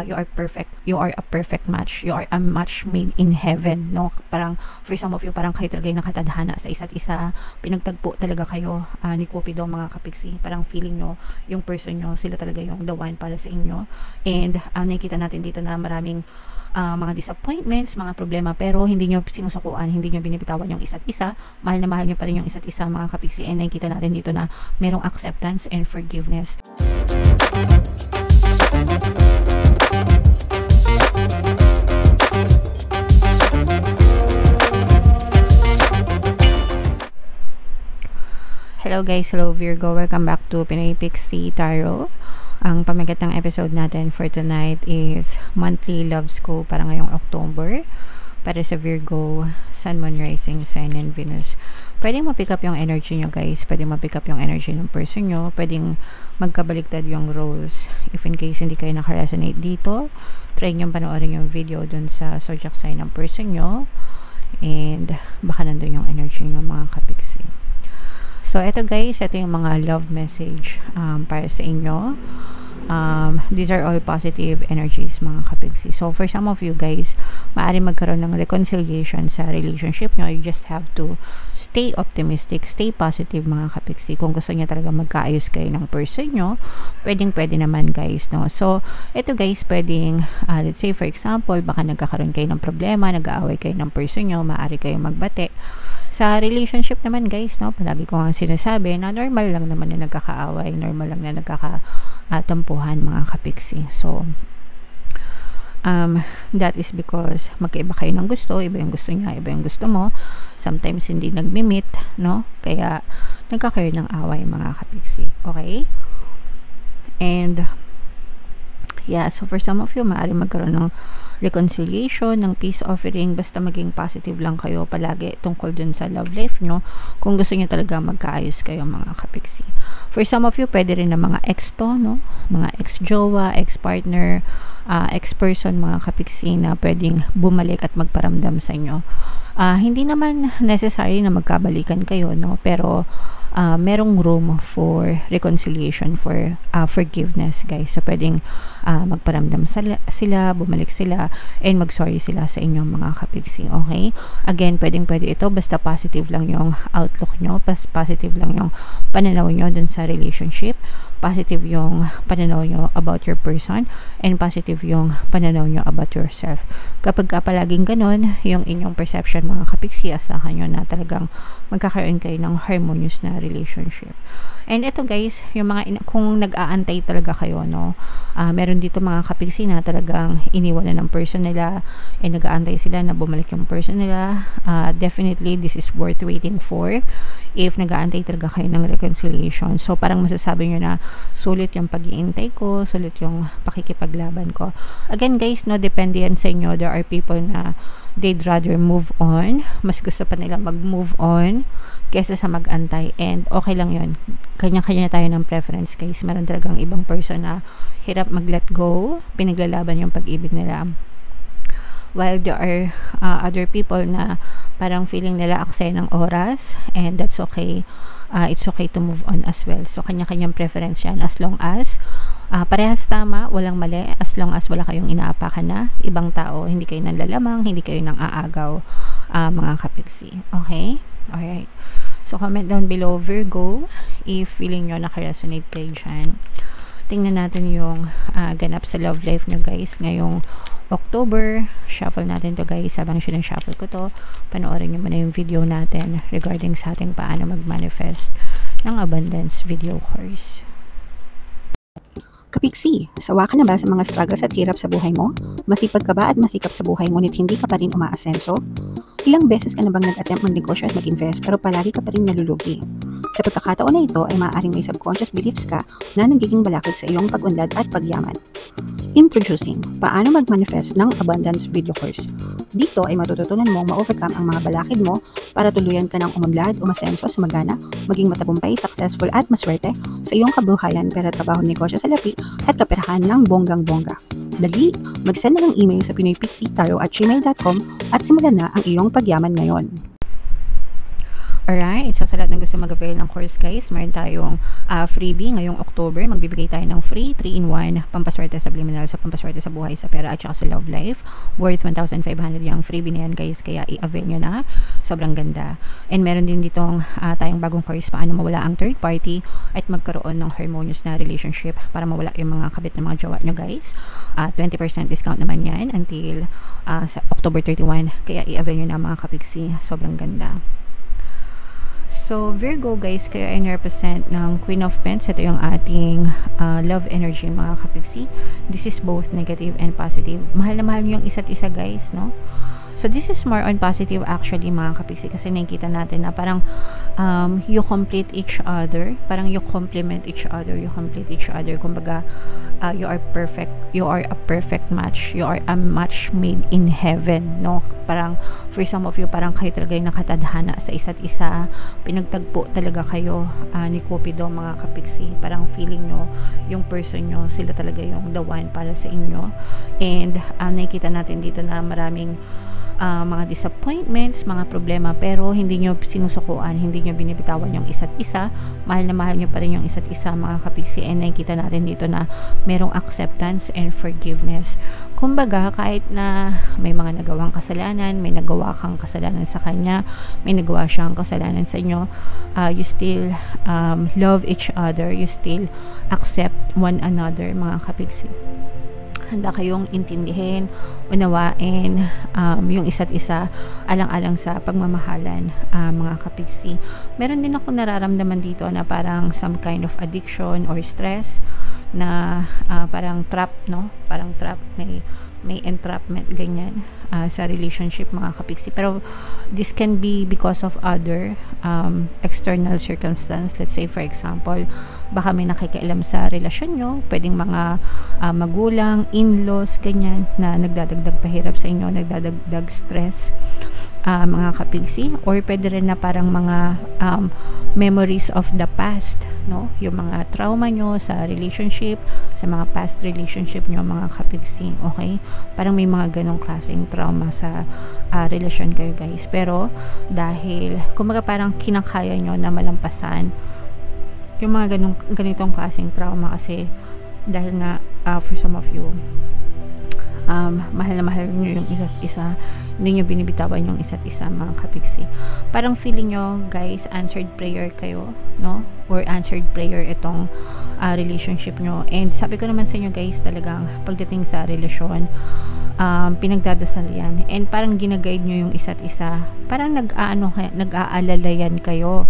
you are perfect, you are a perfect match, you are a match made in heaven, no? Parang for some of you, parang kayo talaga yung nakatadhana sa isa't isa, pinagtagpo talaga kayo ni Cupido, mga kapiksi. Parang feeling nyo yung person nyo, sila talaga yung the one para sa inyo. And nakikita natin dito na maraming mga disappointments, mga problema, pero hindi nyo sinusukuan, hindi nyo binibitawan yung isa't isa. Mahal na mahal nyo pa rin yung isa't isa, mga kapiksi. And nakikita natin dito na merong acceptance and forgiveness. Hello guys, hello Virgo, welcome back to Pinoy Pixie Tarot. Ang pamagat ng episode natin for tonight is monthly love scope para ngayong October para sa Virgo, Sun, Moon, Rising, Sign, and Venus. Pwedeng ma-pick up yung energy nyo guys, pwedeng ma-pick up yung energy ng person nyo, pwedeng magkabaliktad yung roles. If in case hindi kayo nakaresonate dito, try nyo panoorin yung video dun sa zodiac sign ng person nyo, and baka nandun yung energy nyo, mga kapiksi. So, eto guys, ito yung mga love message para sa inyo. These are all positive energies, mga kapiksi. So, for some of you guys, maaari magkaroon ng reconciliation sa relationship nyo. You just have to stay optimistic, stay positive, mga kapiksi. Kung gusto niya talaga magkaayos kayo ng person nyo, pwede naman guys, no? So, eto guys, pwedeng, let's say for example, baka nagkakaroon kayo ng problema, nag-aaway kayo ng person nyo, maaari kayo magbate. Sa relationship naman guys, no, palagi ko nga sinasabi na normal lang naman na nagkakaaway, normal lang na nagkakatampuhan, mga kapiksi. So, that is because magkaiba kayo ng gusto, iba yung gusto niya, iba yung gusto mo. Sometimes hindi nagmi-meet, no? Kaya nagkakaroon ng away, mga kapiksi. Okay? And yeah, so for some of you, maaari magkaroon ng reconciliation, ng peace offering, basta maging positive lang kayo palagi tungkol dun sa love life nyo, kung gusto nyo talaga magkaayos kayo, mga kapiksi. For some of you, pwede rin na mga ex to, no? Mga ex-jowa, ex-partner, ex-person, mga kapiksi, na pwedeng bumalik at magparamdam sa inyo. Hindi naman necessary na magkabalikan kayo, no? Pero merong room for reconciliation, for forgiveness guys. So pwedeng magparamdam sila, bumalik sila, and mag-sorry sila sa inyong mga kapiksi. Okay? Again, pwede ito, basta positive lang yung outlook nyo, positive lang yung pananaw nyo dun sa relationship, positive yung pananaw nyo about your person, and positive yung pananaw nyo about yourself. Kapag palaging ganun, yung inyong perception, mga kapiksi, asahan nyo na talagang magkakaroon kayo ng harmonious na relationship. And ito guys, yung mga kung nag-aantay talaga kayo, no, meron dito mga kapiksi na talagang iniwanan ng person nila, and nag-aantay sila na bumalik yung person nila. Definitely this is worth waiting for if nag-aantay talaga kayo ng reconciliation. So parang masasabi nyo na sulit yung pag-iintay ko, sulit yung pakikipaglaban ko. Again guys, no, depende yan sa inyo. There are people na they'd rather move on, mas gusto pa nila mag-move on kesa sa mag-antay, and okay lang yun. Kanya-kanya tayo ng preference guys. Meron talagang ibang person na hirap mag-let go, pinaglalaban yung pag-ibig nila, while there are other people na parang feeling nila aksaya ng oras, and that's okay. It's okay to move on as well. So kanya-kanyang preference yan, as long as parehas tama, walang mali, as long as wala kayong inaapakan na ibang tao, hindi kayo nanlalamang, hindi kayo nang aagaw, mga kapiksi. Okay? Alright. So comment down below, Virgo, if feeling nyo nakaresonate kayo dyan. Tingnan natin yung ganap sa love life nyo guys ngayong October. Shuffle natin to guys. Habang sinashuffle ko to, panoorin nyo muna yung video natin regarding sa ating paano mag-manifest ng abundance video course. Kapiksi, sawa ka na ba sa mga struggles at hirap sa buhay mo? Masipag ka ba at masikap sa buhay ngunit hindi ka pa rin umaasenso? Ilang beses ka na bang nag-attempt magnegosyo at mag-invest pero palagi ka pa rin nalulugi? Sa pagkakataon na ito ay maaaring may subconscious beliefs ka na nagiging balakid sa iyong pag-unlad at pagyaman. Introducing, paano mag-manifest ng abundance video course. Dito ay matututunan mong ma-overcome ang mga balakid mo para tuluyan ka ng umunlad, umasenso, sumagana, maging matagumpay, successful at maswerte sa iyong kabuhayan, pera, trabaho, negosyo, salapi at kaperahan ng bonggang-bongga. Dali, mag-send na ng email sa pinoypixietarot@gmail.com at simulan na ang iyong pagyaman ngayon. Alright, so sa lahat ng gusto mag-avail ng course guys, meron tayong freebie ngayong October. Magbibigay tayo ng free 3-in-1 pampaswerte sa subliminal, sa pampaswerte sa buhay, sa pera at saka sa love life. Worth 1,500 yung freebie na yan guys, kaya i-avail nyo na. Sobrang ganda. And meron din ditong tayong bagong course, paano mawala ang third party at magkaroon ng harmonious na relationship para mawala yung mga kabit ng mga jowa nyo guys. 20% discount naman yan until sa October 31, kaya i-avail nyo na mga kapiksi. Sobrang ganda. So, Virgo guys, kayo ay represent ng Queen of Pentacles. Ito yung ating love energy mga kapiksi. This is both negative and positive. Mahal na mahal nyo yung isa't isa guys, no? So, this is more on positive actually mga kapiksi, kasi nakikita natin na parang you complete each other. Parang you complement each other. You complete each other. Kumbaga, you are perfect. You are a perfect match. You are a match made in heaven, no? Parang, for some of you, parang kayo talaga yung nakatadhana sa isa't isa. Pinagtagpo talaga kayo ni Cupido mga kapiksi. Parang feeling nyo, yung person nyo, sila talaga yung the one para sa inyo. And nakikita natin dito na maraming mga disappointments, mga problema, pero hindi nyo sinusukuan, hindi nyo binibitawan yung isa't isa. Mahal na mahal nyo pa rin yung isa't isa mga kapiksi. And nakikita natin dito na merong acceptance and forgiveness. Kumbaga, kahit na may mga nagawang kasalanan, may nagawa kang kasalanan sa kanya, may nagawa siyang kasalanan sa inyo, you still love each other, you still accept one another mga kapiksi. Handa kayong intindihin, unawain yung isa't isa alang-alang sa pagmamahalan mga kapiksi. Meron din ako nararamdaman dito na parang some kind of addiction or stress na parang trap, no? Parang trap, may entrapment ganyan sa relationship mga kapiksi. Pero this can be because of other external circumstance. Let's say for example, baka may nakikialam sa relasyon nyo, pwedeng mga magulang, in-laws, ganyan, na nagdadagdag pahirap sa inyo, nagdadagdag stress mga kapiksi. Or pwede rin na parang mga memories of the past, no? Yung mga trauma nyo sa relationship, sa mga past relationship nyo mga kapiksi, okay? Parang may mga ganong klaseng trauma sa relasyon kayo guys. Pero dahil kumbaga parang kinakaya nyo na malampasan yung mga ganitong klaseng trauma, kasi dahil nga for some of you mahal na mahal nyo yung isa't isa, hindi nyo binibitawan yung isa't isa mga kapiksi. Parang feeling nyo guys, answered prayer kayo, no? Or answered prayer itong relationship nyo. And sabi ko naman sa inyo guys, talagang pagdating sa relasyon, pinagdadasal yan. And parang ginaguide nyo yung isa't isa. Parang nag-aalalayan kayo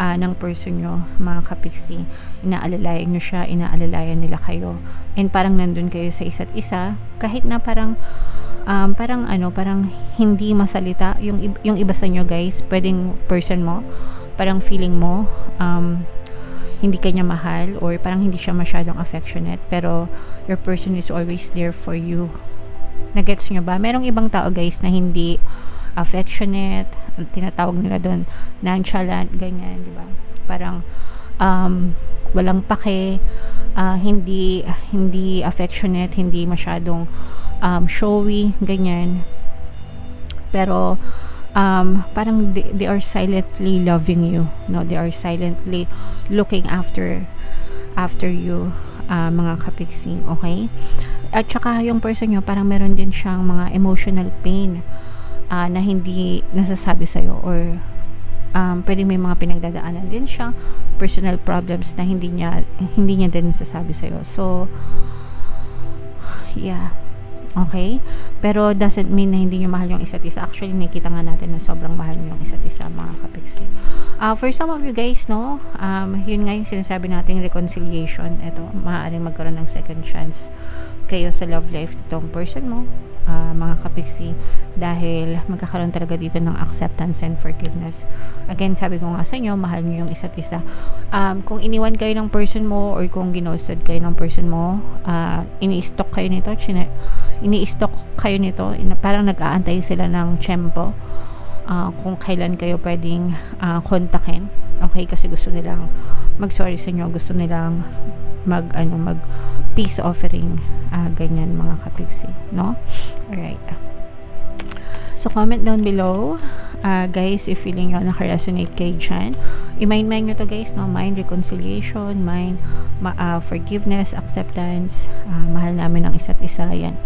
ng person nyo mga kapiksi. Inaalalayan nyo siya, inaalalayan nila kayo. And parang nandun kayo sa isa't isa, kahit na parang hindi masalita yung iba sa inyo guys. Pwedeng person mo, parang feeling mo hindi kanya mahal, or parang hindi siya masyadong affectionate, pero your person is always there for you. Nagets nyo ba? Merong ibang tao guys na hindi affectionate, tinatawag nila doon nonchalant, ganyan, di ba? Parang walang pake, hindi affectionate, hindi masyadong showy, ganyan. Pero parang they are silently loving you, no? They are silently looking after you mga kapiksi, okay? At saka yung person nyo, parang meron din siyang mga emotional pain na hindi nasasabi sa'yo, or pwedeng may mga pinagdadaanan din siya, personal problems na hindi niya din nasasabi sa'yo. So yeah, okay? Pero doesn't mean na hindi nyo mahal yung isa't isa. Actually, nakikita nga natin na sobrang mahal nyo yung isa't isa mga kapiksi. For some of you guys, no, yun nga yung sinasabi nating reconciliation. Ito, maaaring magkaroon ng second chance kayo sa love life nitong person mo mga kapiksi, dahil magkakaroon talaga dito ng acceptance and forgiveness. Again, sabi ko nga sa inyo, mahal nyo yung isa't isa. Kung iniwan kayo ng person mo, or kung ginosted kayo ng person mo, ini-stalk kayo nito, parang nag-aantay sila ng tiyempo kung kailan kayo pwedeng kontakin, okay? Kasi gusto nilang mag-sorry sa inyo, gusto nilang mag peace offering, ganyan mga kapiksi, no? Alright. So, comment down below, guys, if feeling nyo naka-resonate kayo dyan. I-mind nyo to, guys, no? Mind reconciliation, mind forgiveness, acceptance, mahal namin ang isa't isa, yan.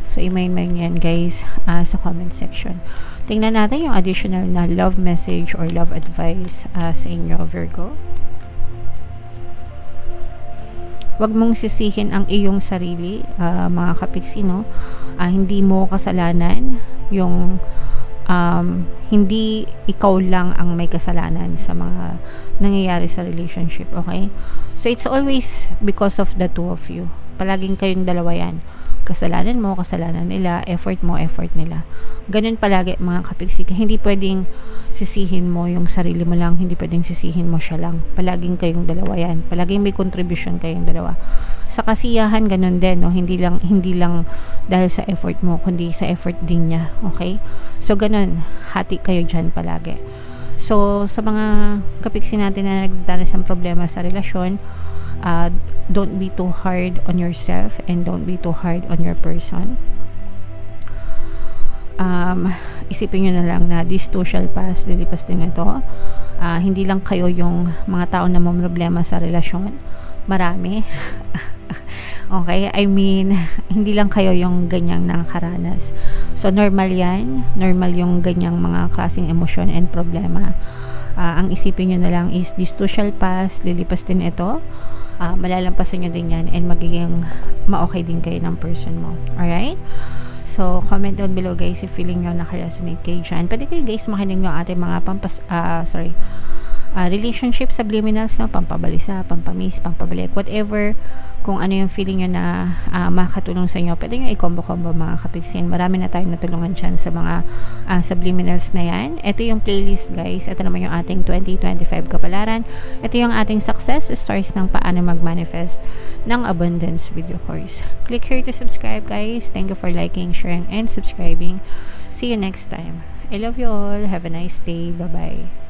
So, i-mind yan, guys, sa comment section. Tingnan natin yung additional na love message or love advice sa inyo, Virgo. Huwag mong sisihin ang iyong sarili, mga kapiksi, no? Hindi mo kasalanan yung hindi ikaw lang ang may kasalanan sa mga nangyayari sa relationship, okay? So, it's always because of the two of you. Palaging kayong dalawa yan. Kasalanan mo, kasalanan nila, effort mo, effort nila. Ganun palagi, mga kapiksik. Hindi pwedeng sisihin mo yung sarili mo lang, hindi pwedeng sisihin mo siya lang. Palaging kayong dalawa yan. Palaging may contribution kayong dalawa. Sa kasiyahan, ganun din, no? Hindi lang dahil sa effort mo, kundi sa effort din niya, okay? So, ganun, hati kayo dyan palagi. So, sa mga kapiksi natin na nagdanas ng problema sa relasyon, don't be too hard on yourself and don't be too hard on your person. Isipin nyo na lang na this too shall pass, lilipas din ito. Hindi lang kayo yung mga tao na may problema sa relasyon, marami. Okay, I mean, hindi lang kayo yung ganyang nakakaranas. So, normal yan. Normal yung ganyang mga klaseng emosyon and problema. Ang isipin nyo na lang is this too shall pass, lilipas din ito. Malalampasan nyo din yan and magiging ma-okay din kayo ng person mo. Alright? So, comment down below, guys, if feeling nyo naka-resonate kayo dyan. Pwede kayo, guys, makinig nyo ating mga relationship subliminals, no? Pampabalisa, pampamiss, pampabalik, whatever. Kung ano yung feeling nyo na makatulong sa inyo, pwede nyo i-combo-combo, mga kapiksin. Marami na tayong natulungan dyan sa mga subliminals na yan. Ito yung playlist, guys. Ito naman yung ating 2025 kapalaran. Ito yung ating success stories ng paano mag-manifest ng abundance video course. Click here to subscribe, guys. Thank you for liking, sharing, and subscribing. See you next time. I love you all. Have a nice day. Bye-bye.